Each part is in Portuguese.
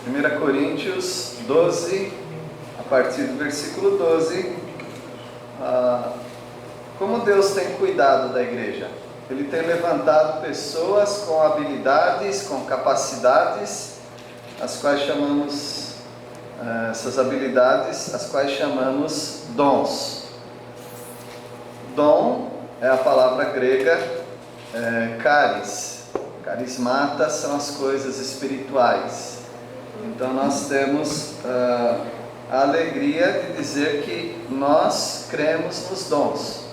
1 Coríntios 12, a partir do versículo 12, como Deus tem cuidado da igreja. Ele tem levantado pessoas com habilidades, com capacidades, as quais chamamos, essas habilidades, as quais chamamos dons. Dom é a palavra grega charis. Carismata são as coisas espirituais. Então nós temos a alegria de dizer que nós cremos nos dons.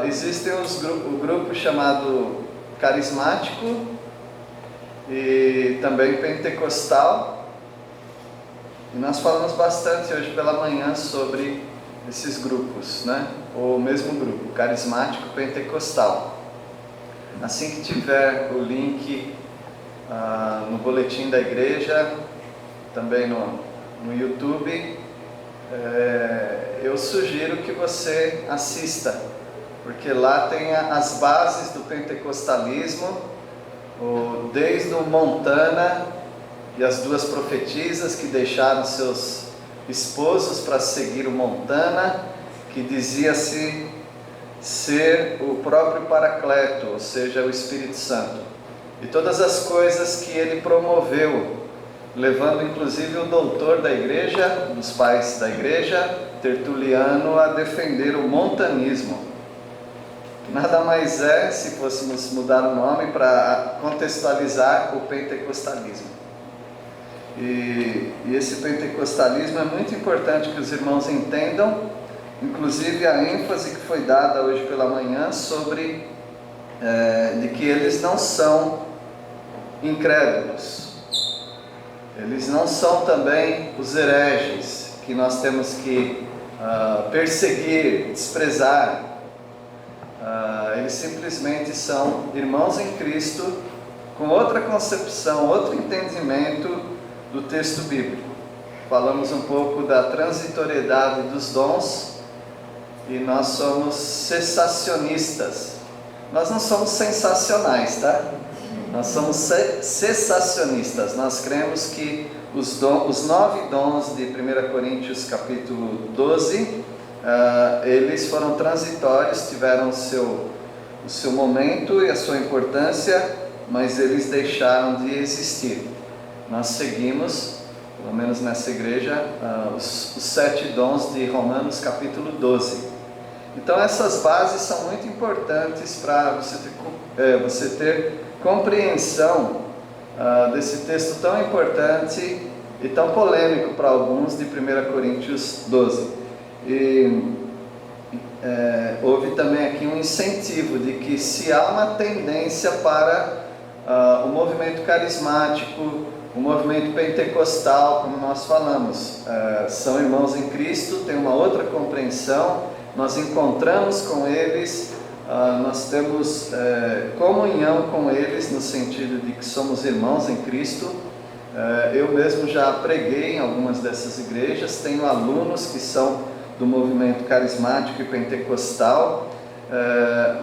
Existe o grupo chamado carismático e também pentecostal. E nós falamos bastante hoje pela manhã sobre esses grupos, né? O mesmo grupo, carismático pentecostal. Assim que tiver o link no boletim da igreja, também no YouTube, eu sugiro que você assista, porque lá tem as bases do pentecostalismo, desde o Montana e as duas profetisas que deixaram seus esposos para seguir o Montana, que dizia-se ser o próprio Paracleto, ou seja, o Espírito Santo, e todas as coisas que ele promoveu, levando inclusive o doutor da igreja, dos pais da igreja, Tertuliano, a defender o montanismo. Nada mais é, se fôssemos mudar o nome para contextualizar, o pentecostalismo. E esse pentecostalismo é muito importante que os irmãos entendam, inclusive a ênfase que foi dada hoje pela manhã sobre de que eles não são incrédulos, eles não são também os hereges que nós temos que perseguir, desprezar. Eles simplesmente são irmãos em Cristo com outra concepção, outro entendimento do texto bíblico. Falamos um pouco da transitoriedade dos dons e nós somos cessacionistas. Nós não somos sensacionais, tá? Nós somos cessacionistas. Nós cremos que os 9 dons de 1 Coríntios capítulo 12, eles foram transitórios, tiveram o seu momento e a sua importância, mas eles deixaram de existir. Nós seguimos, pelo menos nessa igreja, os 7 dons de Romanos capítulo 12. Então essas bases são muito importantes para você ter compreensão desse texto tão importante e tão polêmico para alguns de 1 Coríntios 12. Houve também aqui um incentivo de que se há uma tendência para o movimento carismático, o movimento pentecostal, como nós falamos, são irmãos em Cristo, tem uma outra compreensão, nós encontramos com eles, nós temos comunhão com eles, no sentido de que somos irmãos em Cristo. Eu mesmo já preguei em algumas dessas igrejas, tenho alunos que são do movimento carismático e pentecostal,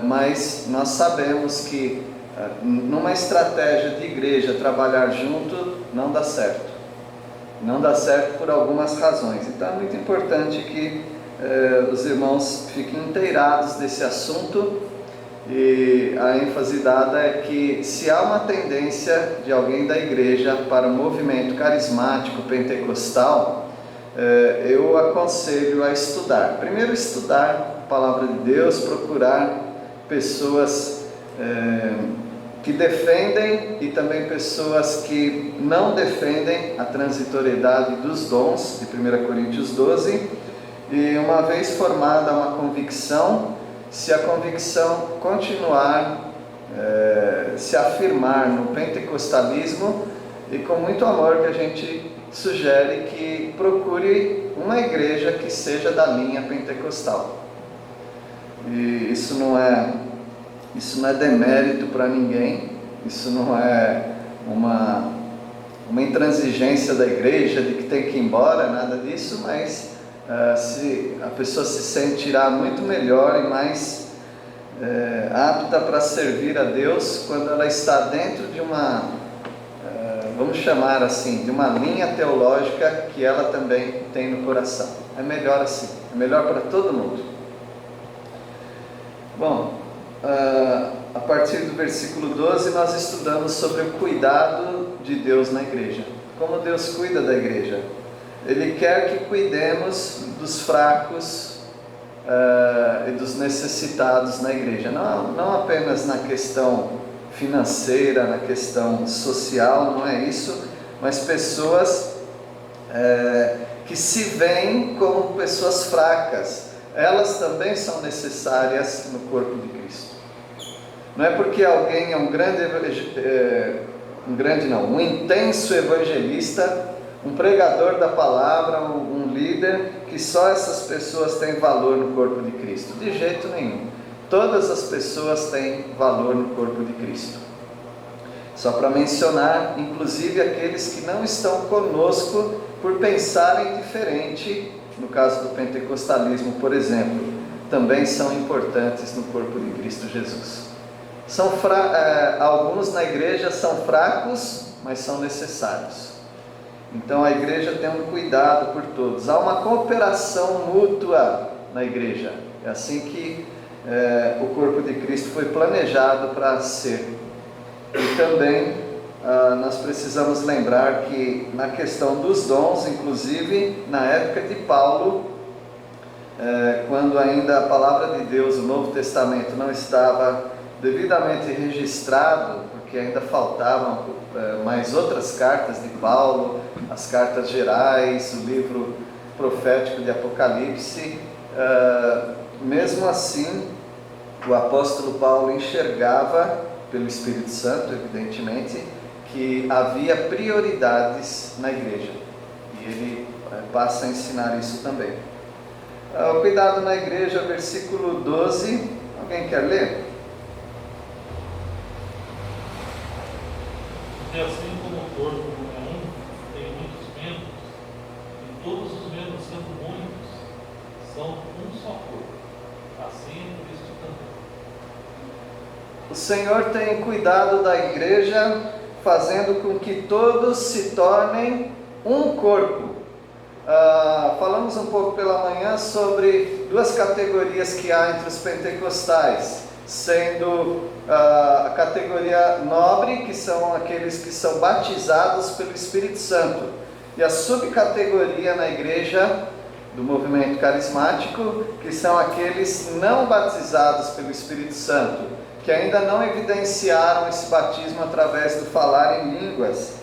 mas nós sabemos que numa estratégia de igreja trabalhar junto não dá certo. Não dá certo por algumas razões. Então é muito importante que os irmãos fiquem inteirados desse assunto, e a ênfase dada é que se há uma tendência de alguém da igreja para o movimento carismático pentecostal, eu aconselho a estudar. Primeiro estudar a palavra de Deus, procurar pessoas que defendem e também pessoas que não defendem a transitoriedade dos dons de 1 Coríntios 12, e uma vez formada uma convicção, se a convicção continuar, se afirmar no pentecostalismo, e com muito amor que a gente sugere que procure uma igreja que seja da linha pentecostal. E isso não é demérito para ninguém, isso não é uma intransigência da igreja de que tem que ir embora, nada disso, mas se a pessoa se sentirá muito melhor e mais apta para servir a Deus quando ela está dentro de uma vamos chamar assim, de uma linha teológica que ela também tem no coração. É melhor assim, é melhor para todo mundo. Bom, a partir do versículo 12 nós estudamos sobre o cuidado de Deus na igreja. Como Deus cuida da igreja. Ele quer que cuidemos dos fracos e dos necessitados na igreja. Não apenas na questão financeira, na questão social, não é isso, mas pessoas que se veem como pessoas fracas, elas também são necessárias no corpo de Cristo. Não é porque alguém é um intenso evangelista, um pregador da palavra, um líder, que só essas pessoas têm valor no corpo de Cristo. De jeito nenhum. Todas as pessoas têm valor no corpo de Cristo. Só para mencionar, inclusive aqueles que não estão conosco por pensarem diferente, no caso do pentecostalismo, por exemplo, também são importantes no corpo de Cristo Jesus. Alguns na igreja são fracos, mas são necessários. Então a igreja tem um cuidado por todos. Há uma cooperação mútua na igreja. É assim que o corpo de Cristo foi planejado para ser. E também nós precisamos lembrar que na questão dos dons, inclusive na época de Paulo, quando ainda a palavra de Deus, o Novo Testamento, não estava devidamente registrado, porque ainda faltavam mais outras cartas de Paulo, as cartas gerais, o livro profético de Apocalipse, mesmo assim, o apóstolo Paulo enxergava, pelo Espírito Santo, evidentemente, que havia prioridades na igreja, e ele passa a ensinar isso também. O cuidado na igreja, versículo 12, alguém quer ler? E assim como o corpo não é um, tem muitos membros, e todos os membros sendo muitos, são um só corpo. Assim é Cristo também. O Senhor tem cuidado da igreja, fazendo com que todos se tornem um corpo. Falamos um pouco pela manhã sobre duas categorias que há entre os pentecostais, sendo a categoria nobre, que são aqueles que são batizados pelo Espírito Santo, e a subcategoria na igreja do movimento carismático, que são aqueles não batizados pelo Espírito Santo, que ainda não evidenciaram esse batismo através do falar em línguas.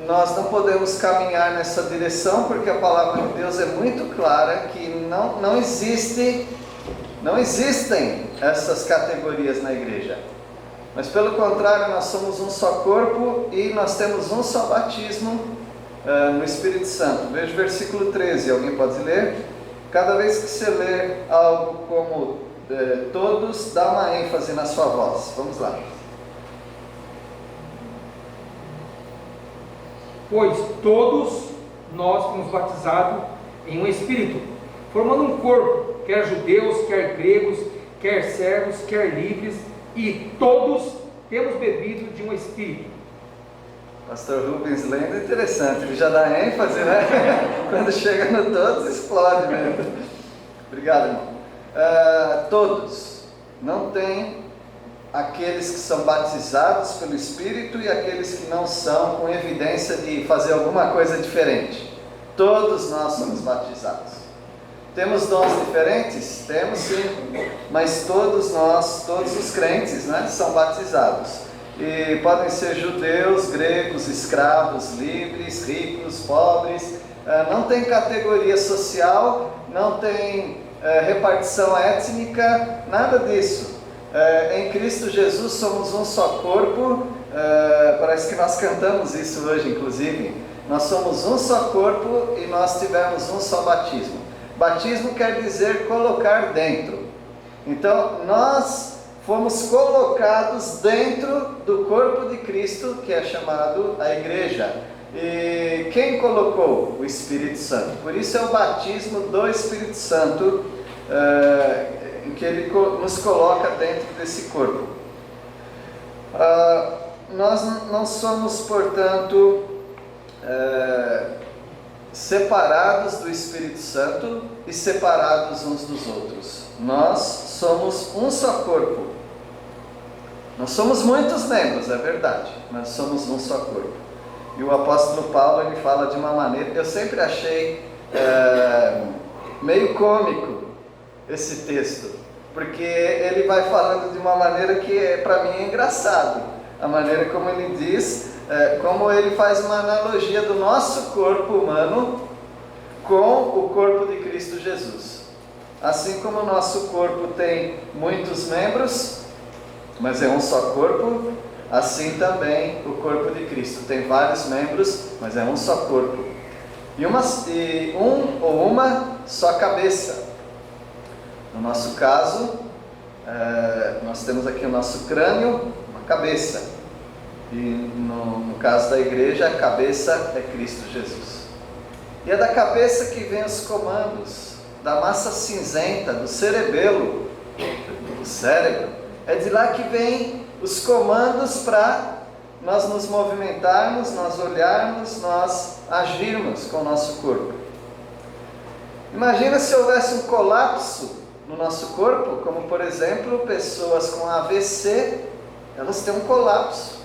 Nós não podemos caminhar nessa direção, porque a palavra de Deus é muito clara que não existem essas categorias na igreja, mas pelo contrário, nós somos um só corpo e nós temos um só batismo no Espírito Santo. Veja o versículo 13, alguém pode ler? Cada vez que você lê algo como todos, dá uma ênfase na sua voz. Vamos lá. Pois todos nós fomos batizados em um Espírito, formando um corpo, quer judeus, quer gregos, quer servos, quer livres, e todos temos bebido de um Espírito. Pastor Rubens lendo é interessante, ele já dá ênfase, né? Quando chega no todos, explode mesmo. Obrigado, irmão. Todos, não tem aqueles que são batizados pelo Espírito e aqueles que não são, com evidência de fazer alguma coisa diferente. Todos nós somos batizados. Temos dons diferentes? Temos sim, mas todos nós, todos os crentes, né, são batizados. E podem ser judeus, gregos, escravos, livres, ricos, pobres. Não tem categoria social, não tem repartição étnica, nada disso. Em Cristo Jesus somos um só corpo. Parece que nós cantamos isso hoje, inclusive. Nós somos um só corpo e nós tivemos um só batismo. Batismo quer dizer colocar dentro. Então nós fomos colocados dentro do corpo de Cristo, que é chamado a igreja. E quem colocou? O Espírito Santo. Por isso é o batismo do Espírito Santo, em que ele nos coloca dentro desse corpo. nós não somos, portanto, separados do Espírito Santo e separados uns dos outros. Nós somos um só corpo. Nós somos muitos membros, é verdade, mas somos um só corpo. E o apóstolo Paulo, ele fala de uma maneira, eu sempre achei meio cômico esse texto, porque ele vai falando de uma maneira que para mim é engraçado, a maneira como ele diz, como ele faz uma analogia do nosso corpo humano com o corpo de Cristo Jesus. Assim como o nosso corpo tem muitos membros, mas é um só corpo, assim também o corpo de Cristo tem vários membros, mas é um só corpo. E um ou uma só cabeça. No nosso caso, nós temos aqui o nosso crânio, uma cabeça. E no caso da igreja, a cabeça é Cristo Jesus. E é da cabeça que vem os comandos, da massa cinzenta, do cerebelo, do cérebro. É de lá que vem os comandos para nós nos movimentarmos, nós olharmos, nós agirmos com o nosso corpo. Imagina se houvesse um colapso no nosso corpo, como por exemplo, pessoas com AVC, elas têm um colapso.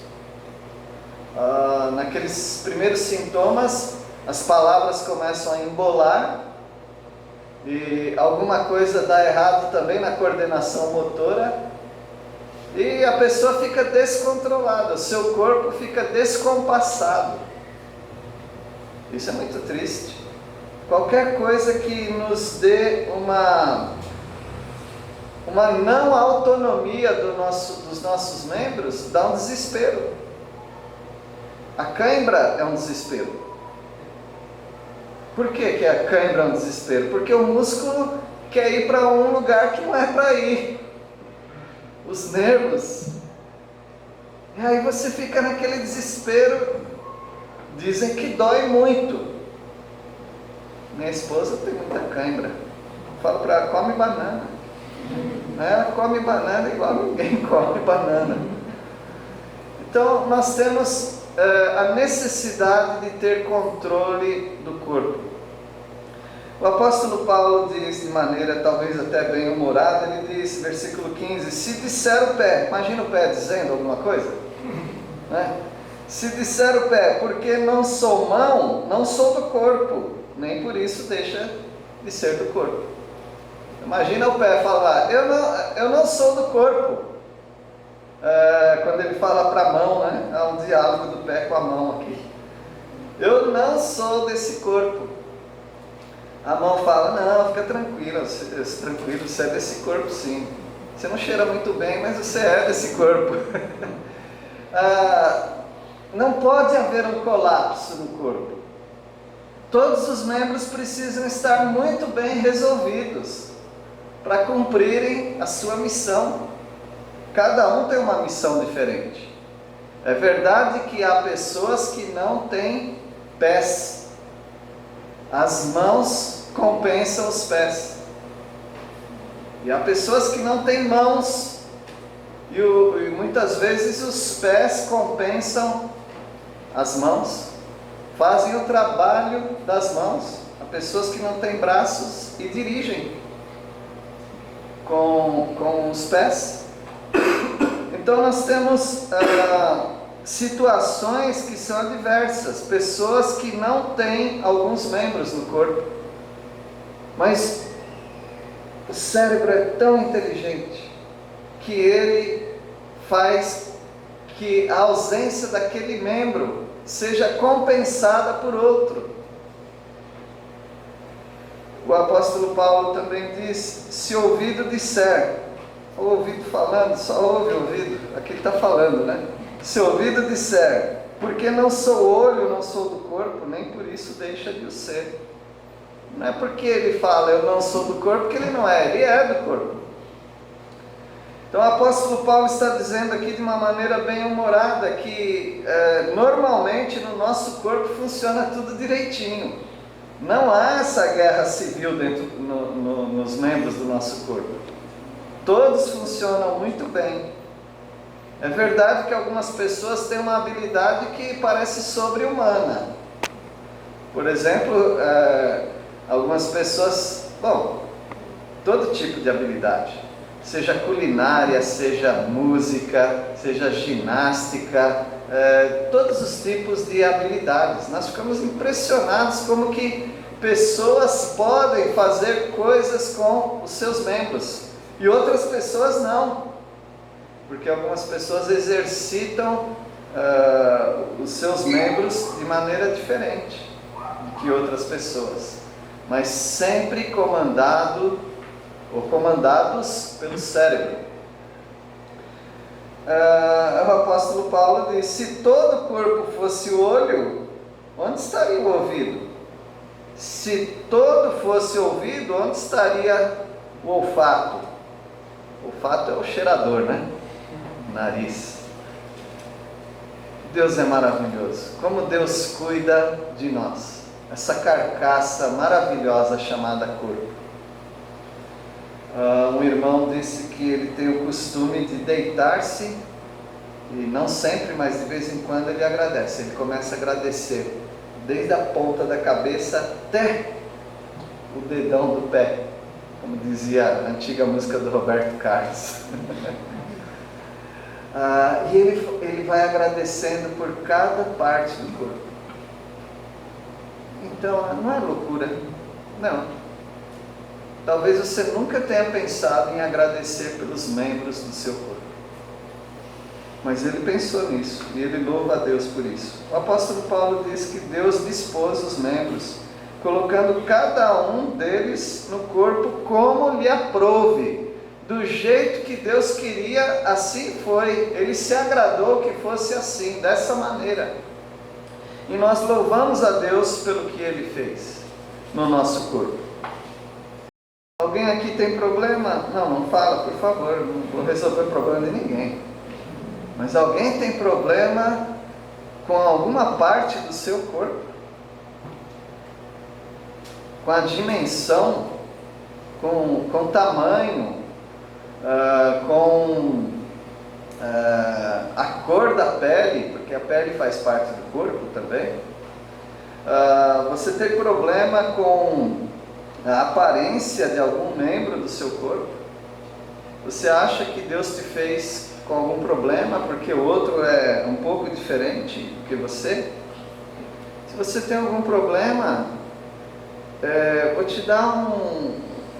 Naqueles primeiros sintomas, as palavras começam a embolar e alguma coisa dá errado também na coordenação motora e a pessoa fica descontrolada, o seu corpo fica descompassado. Isso é muito triste. Qualquer coisa que nos dê uma não autonomia dos nossos membros dá um desespero. A cãibra é um desespero. Por que a cãibra é um desespero? Porque o músculo quer ir para um lugar que não é para ir. Os nervos. E aí você fica naquele desespero. Dizem que dói muito. Minha esposa tem muita cãibra. Eu falo para ela, come banana. Ela come banana igual ninguém come banana. Então nós temos a necessidade de ter controle do corpo. O apóstolo Paulo diz de maneira talvez até bem humorada, ele diz, versículo 15, se disser o pé, imagina o pé dizendo alguma coisa, né? Se disser o pé, porque não sou mão, não sou do corpo, nem por isso deixa de ser do corpo. Imagina o pé falar, eu não sou do corpo. Quando ele fala para a mão, né? Há um diálogo do pé com a mão aqui. Eu não sou desse corpo. A mão fala, não, fica tranquilo, você é desse corpo sim. Você não cheira muito bem, mas você é desse corpo. Não pode haver um colapso no corpo. Todos os membros precisam estar muito bem resolvidos para cumprirem a sua missão. Cada um tem uma missão diferente. É verdade que há pessoas que não têm pés. As mãos compensam os pés. E há pessoas que não têm mãos. E muitas vezes os pés compensam as mãos. Fazem o trabalho das mãos. Há pessoas que não têm braços e dirigem com os pés. Então nós temos situações que são adversas, pessoas que não têm alguns membros no corpo, mas o cérebro é tão inteligente que ele faz que a ausência daquele membro seja compensada por outro. O apóstolo Paulo também diz, se ouvido disser, o ouvido falando, só ouve o ouvido, aqui ele está falando, né? Se o ouvido disser, porque não sou olho, não sou do corpo, nem por isso deixa de o ser. Não é porque ele fala, eu não sou do corpo, que ele não é, ele é do corpo. Então o apóstolo Paulo está dizendo aqui de uma maneira bem humorada, que normalmente no nosso corpo funciona tudo direitinho. Não há essa guerra civil nos membros do nosso corpo. Todos funcionam muito bem. É verdade que algumas pessoas têm uma habilidade que parece sobre-humana. Por exemplo, algumas pessoas, todo tipo de habilidade, seja culinária, seja música, seja ginástica, todos os tipos de habilidades. Nós ficamos impressionados como que pessoas podem fazer coisas com os seus membros e outras pessoas não, porque algumas pessoas exercitam os seus membros de maneira diferente do que outras pessoas, mas sempre comandados pelo cérebro. O apóstolo Paulo diz: se todo o corpo fosse o olho, onde estaria o ouvido? Se todo fosse ouvido, onde estaria o olfato? O olfato é o cheirador, né? Nariz. Deus é maravilhoso. Como Deus cuida de nós. Essa carcaça maravilhosa chamada corpo. Um irmão disse que ele tem o costume de deitar-se, e não sempre, mas de vez em quando ele agradece. Ele começa a agradecer, desde a ponta da cabeça até o dedão do pé, como dizia a antiga música do Roberto Carlos. E ele vai agradecendo por cada parte do corpo. Então, não é loucura, não. Talvez você nunca tenha pensado em agradecer pelos membros do seu corpo, mas ele pensou nisso e ele louva a Deus por isso. O apóstolo Paulo diz que Deus dispôs os membros, colocando cada um deles no corpo como lhe aprouve, do jeito que Deus queria, assim foi. Ele se agradou que fosse assim, dessa maneira. E nós louvamos a Deus pelo que Ele fez no nosso corpo. Alguém aqui tem problema? Não fala, por favor, não vou resolver o problema de ninguém. Mas alguém tem problema com alguma parte do seu corpo? Com a dimensão, com o tamanho, com a cor da pele, porque a pele faz parte do corpo também. Você tem problema com a aparência de algum membro do seu corpo? Você acha que Deus te fez com algum problema porque o outro é um pouco diferente do que você? Se você tem algum problema, vou te dar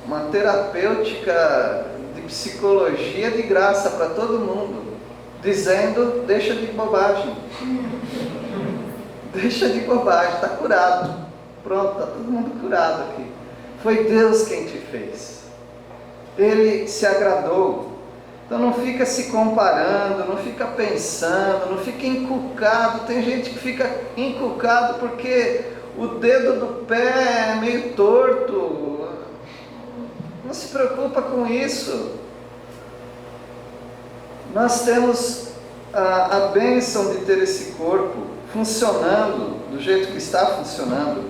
uma terapêutica de psicologia de graça para todo mundo, dizendo: deixa de bobagem, deixa de bobagem, está curado, pronto, está todo mundo curado aqui. Foi Deus quem te fez, Ele se agradou. Então não fica se comparando, não fica pensando, não fica encucado. Tem gente que fica encucado porque o dedo do pé é meio torto. Não se preocupa com isso. Nós temos a bênção de ter esse corpo funcionando do jeito que está funcionando.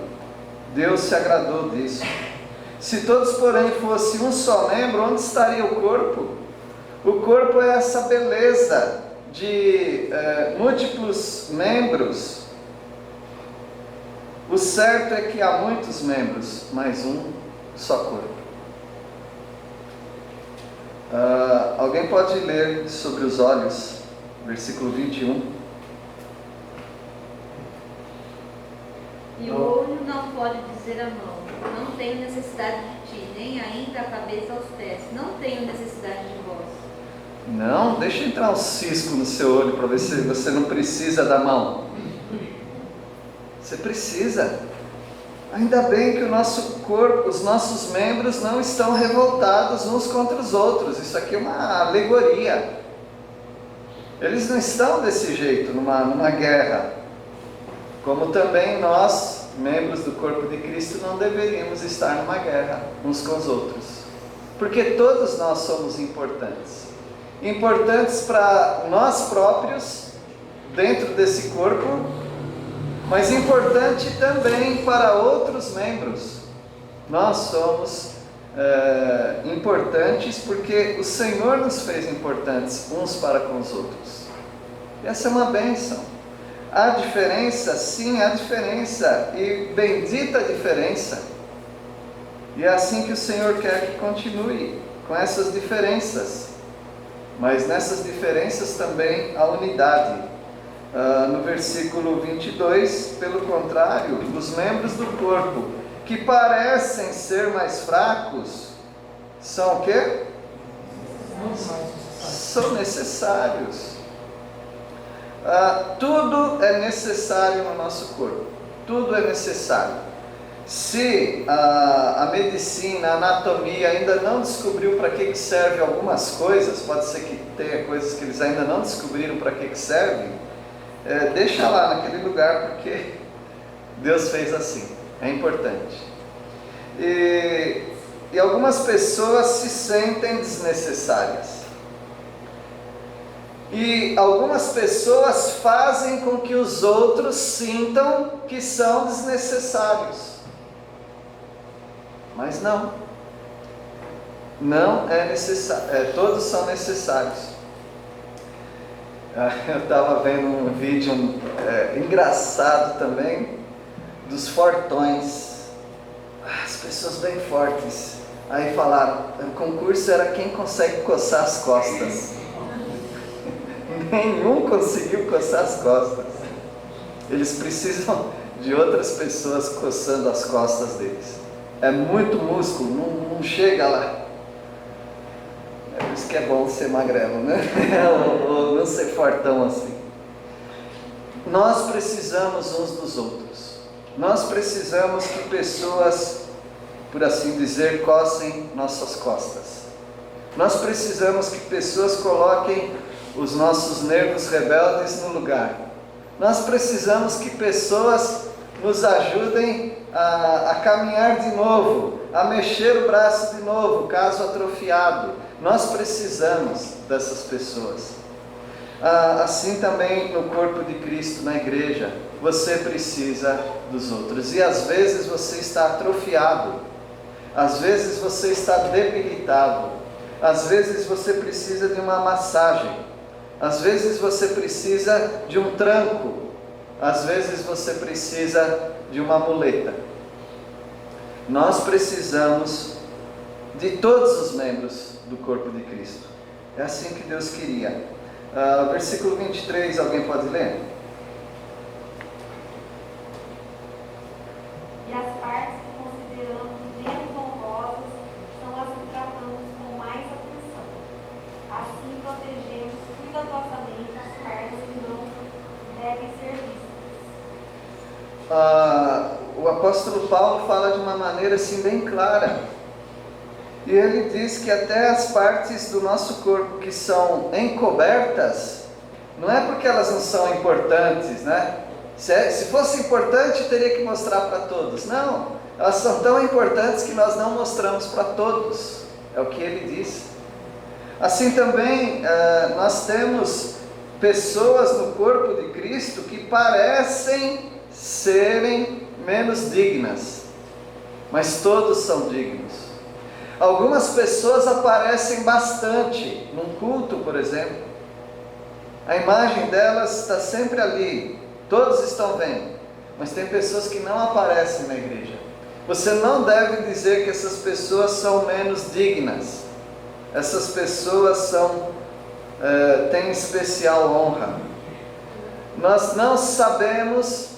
Deus se agradou disso. Se todos, porém, fossem um só membro, onde estaria o corpo? O corpo é essa beleza de múltiplos membros. O certo é que há muitos membros, mas um só corpo. Alguém pode ler sobre os olhos, versículo 21. E o olho não pode dizer à mão: não tenho necessidade de ti, nem ainda a cabeça aos pés: não tenho necessidade de vós. Não, deixa entrar um cisco no seu olho para ver se você não precisa da mão. Você precisa. Ainda bem que o nosso corpo, os nossos membros não estão revoltados uns contra os outros. Isso aqui é uma alegoria. Eles não estão desse jeito, numa guerra. Como também nós, membros do corpo de Cristo, não deveríamos estar numa guerra uns com os outros. Porque todos nós somos importantes. Importantes para nós próprios, dentro desse corpo, mas importante também para outros membros. Nós somos importantes porque o Senhor nos fez importantes uns para com os outros. E essa é uma bênção. Há diferença? Sim, há diferença. E bendita a diferença. E é assim que o Senhor quer que continue, com essas diferenças. Mas nessas diferenças também há unidade. No versículo 22, pelo contrário, os membros do corpo que parecem ser mais fracos, são o quê? São necessários. Tudo é necessário no nosso corpo. Tudo é necessário. Se a medicina, a anatomia ainda não descobriu para que serve algumas coisas, pode ser que tenha coisas que eles ainda não descobriram para que servem, deixa lá naquele lugar, porque Deus fez assim, é importante. E algumas pessoas se sentem desnecessárias. E algumas pessoas fazem com que os outros sintam que são desnecessários. Mas não é necessário, todos são necessários. Eu estava vendo um vídeo engraçado também, dos fortões, as pessoas bem fortes. Aí falaram, o concurso era quem consegue coçar as costas. Nenhum conseguiu coçar as costas. Eles precisam de outras pessoas coçando as costas deles. É muito músculo, não chega lá. É por isso que é bom ser magrelo, né? ou não ser fortão assim. Nós precisamos uns dos outros. Nós precisamos que pessoas, por assim dizer, cocem nossas costas. Nós precisamos que pessoas coloquem os nossos nervos rebeldes no lugar. Nós precisamos que pessoas nos ajudem a caminhar de novo, a mexer o braço de novo, caso atrofiado. Nós precisamos dessas pessoas. Assim também no corpo de Cristo, na igreja, você precisa dos outros. E às vezes você está atrofiado, às vezes você está debilitado, às vezes você precisa de uma massagem, às vezes você precisa de um tranco, às vezes você precisa de uma muleta. Nós precisamos de todos os membros do corpo de Cristo. É assim que Deus queria. Versículo 23, alguém pode ler? E as partes que consideramos menos honrosas são as que tratamos com mais atenção. Assim protegemos cuidadosamente as partes que não devem ser vistas. O apóstolo Paulo fala de uma maneira assim bem clara. E ele diz que até as partes do nosso corpo que são encobertas, não é porque elas não são importantes, né? Se fosse importante, teria que mostrar para todos. Não, elas são tão importantes que nós não mostramos para todos. É o que ele diz. Assim também, nós temos pessoas no corpo de Cristo que parecem serem menos dignas, mas todos são dignos. Algumas pessoas aparecem bastante num culto, por exemplo. A imagem delas está sempre ali, todos estão vendo, mas tem pessoas que não aparecem na igreja. Você não deve dizer que essas pessoas são menos dignas. Essas pessoas têm especial honra. Nós não sabemos,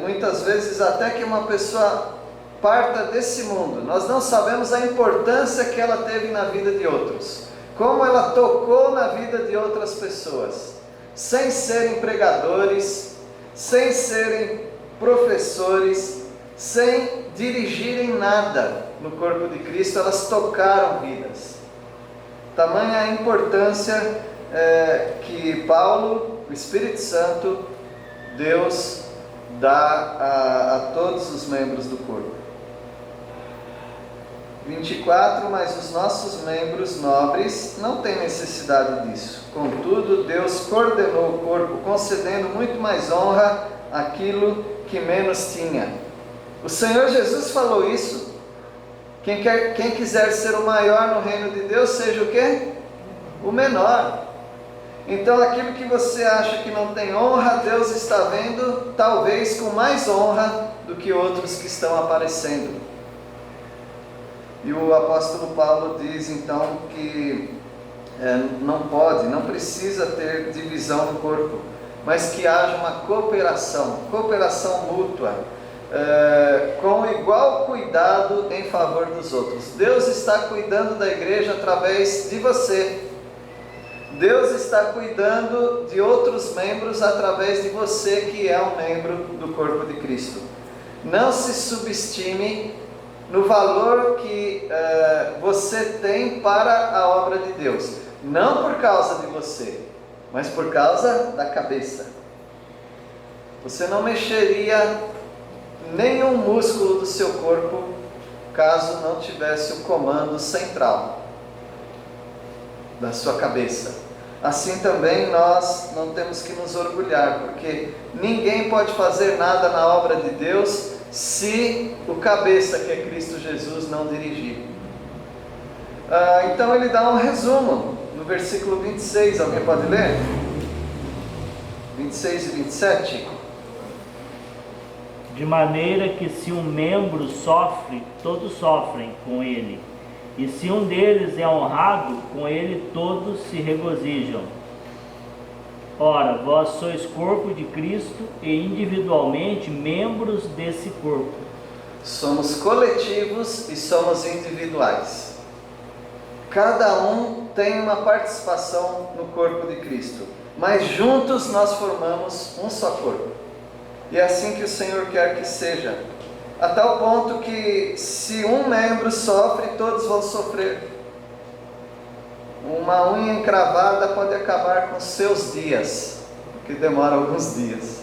muitas vezes, até que uma pessoa parta desse mundo, nós não sabemos a importância que ela teve na vida de outros, como ela tocou na vida de outras pessoas, sem serem pregadores, sem serem professores, sem dirigirem nada no corpo de Cristo, elas tocaram vidas. Tamanha a importância que Paulo, o Espírito Santo, Deus dá a todos os membros do corpo. 24, mas os nossos membros nobres não têm necessidade disso. Contudo, Deus coordenou o corpo, concedendo muito mais honra àquilo que menos tinha. O Senhor Jesus falou isso. Quem quiser ser o maior no reino de Deus, seja o quê? O menor. Então aquilo que você acha que não tem honra, Deus está vendo, talvez com mais honra do que outros que estão aparecendo. E o apóstolo Paulo diz então que não precisa ter divisão no corpo, mas que haja uma cooperação mútua, com igual cuidado em favor dos outros. Deus está cuidando da igreja através de você. Deus está cuidando de outros membros através de você, que é um membro do corpo de Cristo. Não se subestime no valor que você tem para a obra de Deus. Não por causa de você, mas por causa da cabeça. Você não mexeria nenhum músculo do seu corpo caso não tivesse o comando central da sua cabeça. Assim também nós não temos que nos orgulhar, porque ninguém pode fazer nada na obra de Deus se o cabeça, que é Cristo Jesus, não dirigir. Então ele dá um resumo no versículo 26, alguém pode ler? 26 e 27. De maneira que se um membro sofre, todos sofrem com ele. E se um deles é honrado, com ele todos se regozijam. Ora, vós sois corpo de Cristo e individualmente membros desse corpo. Somos coletivos e somos individuais. Cada um tem uma participação no corpo de Cristo, mas juntos nós formamos um só corpo. E é assim que o Senhor quer que seja. A tal ponto que se um membro sofre, todos vão sofrer. Uma unha encravada pode acabar com seus dias, que demora alguns dias.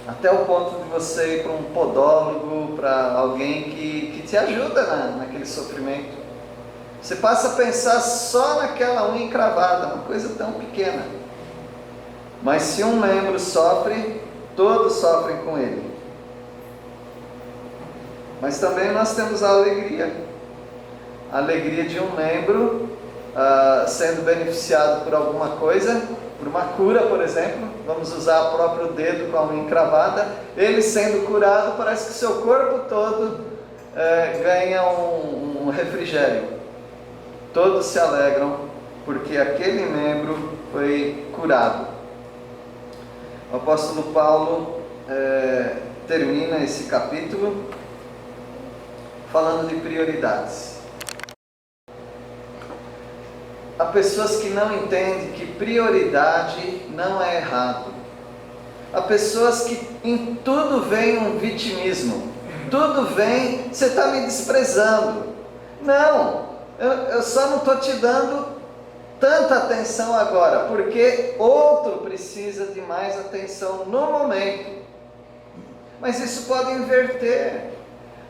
Até o ponto de você ir para um podólogo, para alguém que te ajuda naquele sofrimento. Você passa a pensar só naquela unha encravada, uma coisa tão pequena. Mas se um membro sofre, todos sofrem com ele. Mas também nós temos a alegria de um membro sendo beneficiado por alguma coisa, por uma cura, por exemplo. Vamos usar o próprio dedo com a unha encravada. Ele sendo curado, parece que seu corpo todo ganha um refrigério. Todos se alegram porque aquele membro foi curado. O apóstolo Paulo termina esse capítulo falando de prioridades. Há pessoas que não entendem que prioridade não é errado. Há pessoas que em tudo vem um vitimismo. Tudo vem, você está me desprezando. Não, eu só não estou te dando tanta atenção agora, porque outro precisa de mais atenção no momento. Mas isso pode inverter.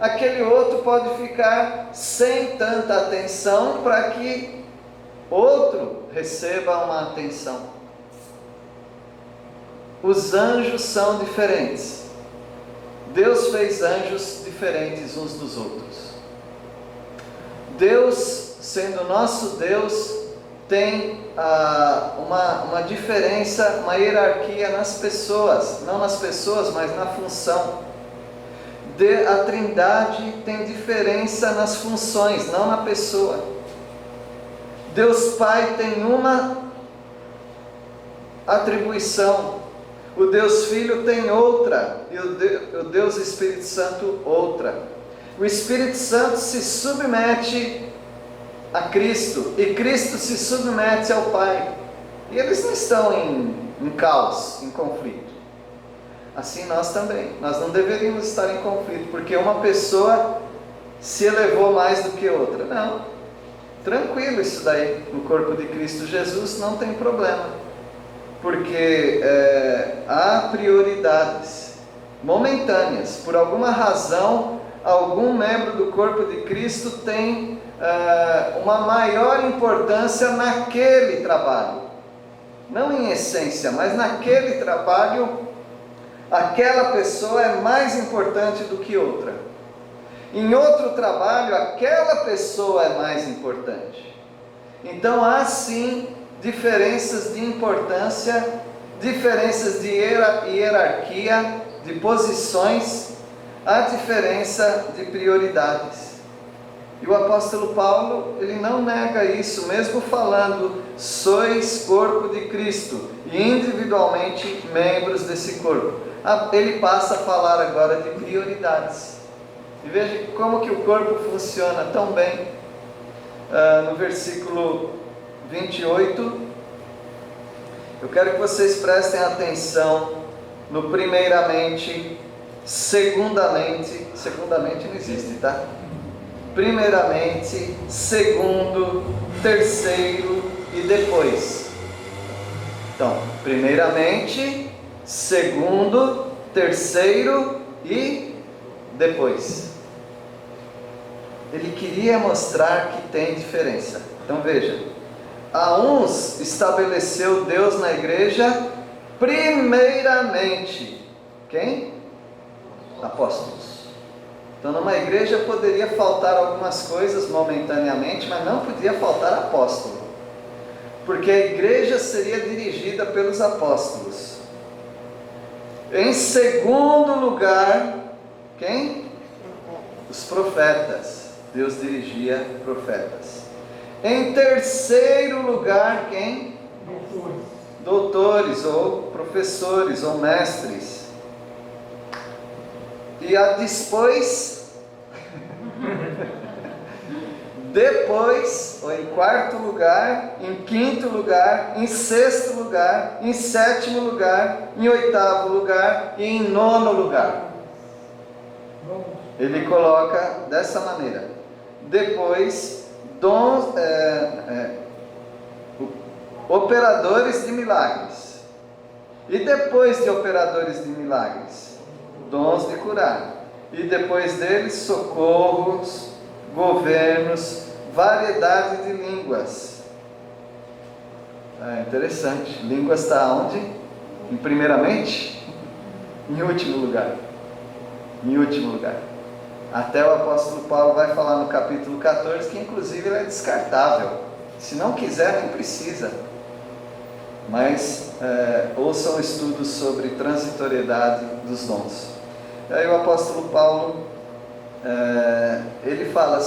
Aquele outro pode ficar sem tanta atenção para que outro receba uma atenção. Os anjos são diferentes. Deus fez anjos diferentes uns dos outros. Deus, sendo nosso Deus, tem uma diferença, uma hierarquia nas pessoas. Não nas pessoas, mas na função. A Trindade tem diferença nas funções, não na pessoa. Deus Pai tem uma atribuição, o Deus Filho tem outra, e o Deus Espírito Santo outra. O Espírito Santo se submete a Cristo, e Cristo se submete ao Pai, e eles não estão em caos, em conflito. Assim nós também, nós não deveríamos estar em conflito, porque uma pessoa se elevou mais do que outra. Não, tranquilo isso daí, no corpo de Cristo Jesus não tem problema, porque há prioridades momentâneas. Por alguma razão, algum membro do corpo de Cristo tem uma maior importância naquele trabalho, não em essência, mas naquele trabalho. Aquela pessoa é mais importante do que outra. em outro trabalho aquela pessoa é mais importante. Então há sim diferenças de importância, diferenças de hierarquia, de posições, há diferença de prioridades. E o apóstolo Paulo, ele não nega isso, mesmo falando, sois corpo de Cristo, e individualmente membros desse corpo. Ele passa a falar agora de prioridades. E veja como que o corpo funciona tão bem. No versículo 28, eu quero que vocês prestem atenção no primeiramente, segundamente não existe, tá? Primeiramente, segundo, terceiro e depois. Então, primeiramente, segundo, terceiro e depois. Ele queria mostrar que tem diferença. Então veja, a uns estabeleceu Deus na igreja primeiramente. Quem? Apóstolos. Então numa igreja poderia faltar algumas coisas momentaneamente, mas não podia faltar apóstolo, porque a igreja seria dirigida pelos apóstolos. Em segundo lugar, quem? Os profetas. Deus dirigia profetas. Em terceiro lugar, quem? Doutores, ou professores, ou mestres. E depois, ou em quarto lugar, em quinto lugar, em sexto lugar, em sétimo lugar, em oitavo lugar e em nono lugar. Ele coloca dessa maneira. Depois, operadores de milagres. E depois de operadores de milagres, dons de curar. E depois deles, socorros, governos, variedade de línguas. Interessante. Línguas está onde? Em primeiramente? Em último lugar. Em último lugar. Até o apóstolo Paulo vai falar no capítulo 14 que inclusive ele é descartável. Se não quiser, nem precisa. Mas ouçam estudos sobre transitoriedade dos dons. E aí o apóstolo Paulo, ele fala,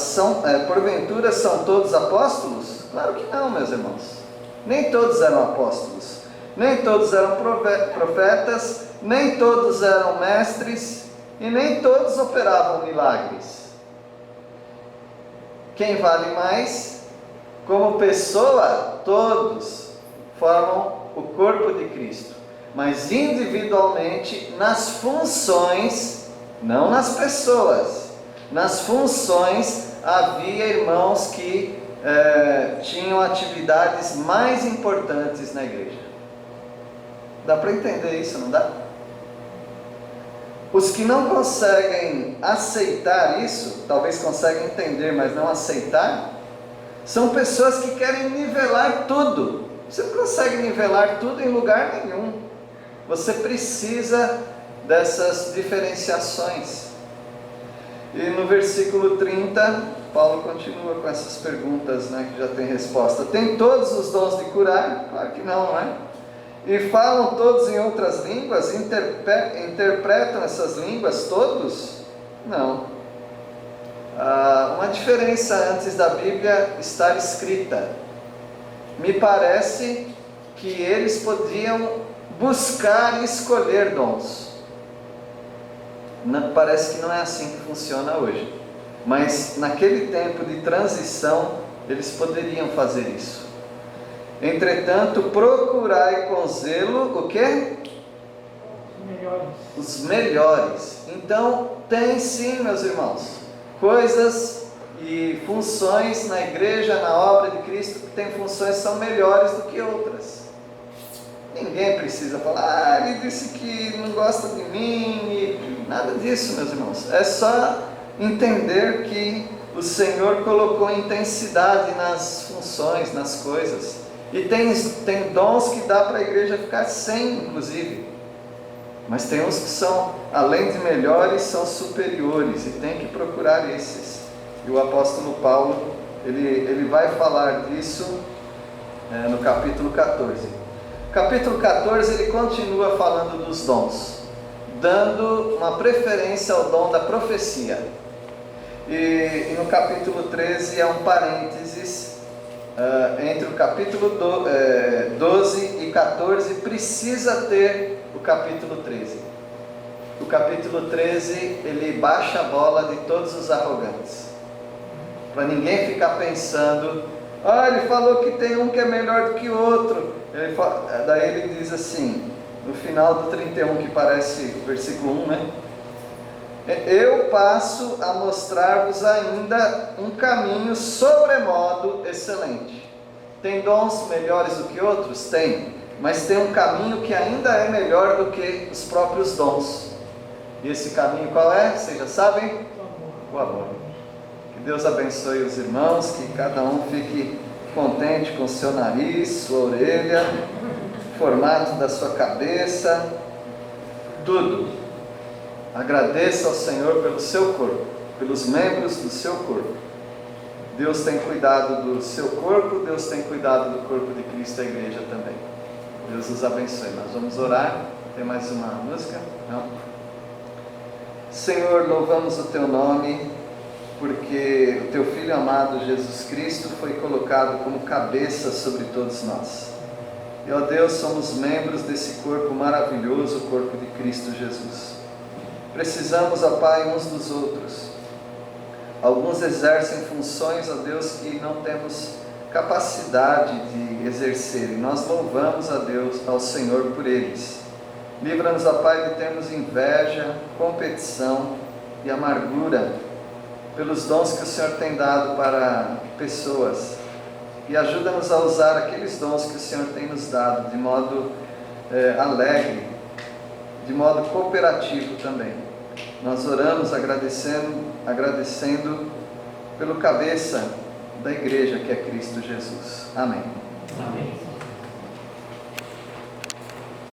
porventura são todos apóstolos? Claro que não, meus irmãos. Nem todos eram apóstolos. Nem todos eram profetas. Nem todos eram mestres. E nem todos operavam milagres. Quem vale mais? Como pessoa, todos formam o corpo de Cristo, mas individualmente nas funções, não nas pessoas. Nas funções havia irmãos que tinham atividades mais importantes na igreja. Dá para entender isso, não dá? Os que não conseguem aceitar isso, talvez conseguem entender, mas não aceitar, são pessoas que querem nivelar tudo. Você não consegue nivelar tudo em lugar nenhum. Você precisa dessas diferenciações. E no versículo 30, Paulo continua com essas perguntas, que já tem resposta. Tem todos os dons de curar? Claro que não, não é? E falam todos em outras línguas? Interpretam essas línguas todos? Não. Uma diferença antes da Bíblia estar escrita. Me parece que eles podiam buscar e escolher dons. Parece que não é assim que funciona hoje. Mas naquele tempo de transição, eles poderiam fazer isso. Entretanto, procurai com zelo o quê? Os melhores. Então, tem sim, meus irmãos, coisas e funções na igreja, na obra de Cristo, que tem funções que são melhores do que outras. Ninguém precisa falar, ele disse que não gosta de mim, nada disso, meus irmãos. É só entender que o Senhor colocou intensidade nas funções, nas coisas. E tem dons que dá para a igreja ficar sem, inclusive. Mas tem uns que são, além de melhores, são superiores, e tem que procurar esses. E o apóstolo Paulo, ele vai falar disso no capítulo 14. Capítulo 14, ele continua falando dos dons, dando uma preferência ao dom da profecia. E no capítulo 13 é um parênteses, entre o capítulo 12 e 14 precisa ter o capítulo 13. O capítulo 13, ele baixa a bola de todos os arrogantes, para ninguém ficar pensando, ele falou que tem um que é melhor do que o outro. Daí ele diz assim, no final do 31, que parece versículo 1, né? Eu passo a mostrar-vos ainda um caminho sobremodo excelente. Tem dons melhores do que outros? Tem, mas tem um caminho que ainda é melhor do que os próprios dons. E esse caminho qual é? Vocês já sabem? O amor. Que Deus abençoe os irmãos, que cada um fique contente com o seu nariz, sua orelha, formato da sua cabeça, tudo. Agradeça ao Senhor pelo seu corpo, pelos membros do seu corpo. Deus tem cuidado do seu corpo, Deus tem cuidado do corpo de Cristo, a igreja também. Deus nos abençoe. Nós vamos orar. Tem mais uma música? Não? Senhor, louvamos o teu nome, porque o teu Filho amado Jesus Cristo foi colocado como cabeça sobre todos nós. E ó Deus, somos membros desse corpo maravilhoso, o corpo de Cristo Jesus. Precisamos, ó Pai, uns dos outros. Alguns exercem funções, ó Deus, que não temos capacidade de exercer, e nós louvamos a Deus, ao Senhor, por eles. Livra-nos, ó Pai, de termos inveja, competição e amargura pelos dons que o Senhor tem dado para pessoas, e ajuda-nos a usar aqueles dons que o Senhor tem nos dado de modo alegre, de modo cooperativo também. Nós oramos agradecendo pelo cabeça da igreja, que é Cristo Jesus. Amém. Amém.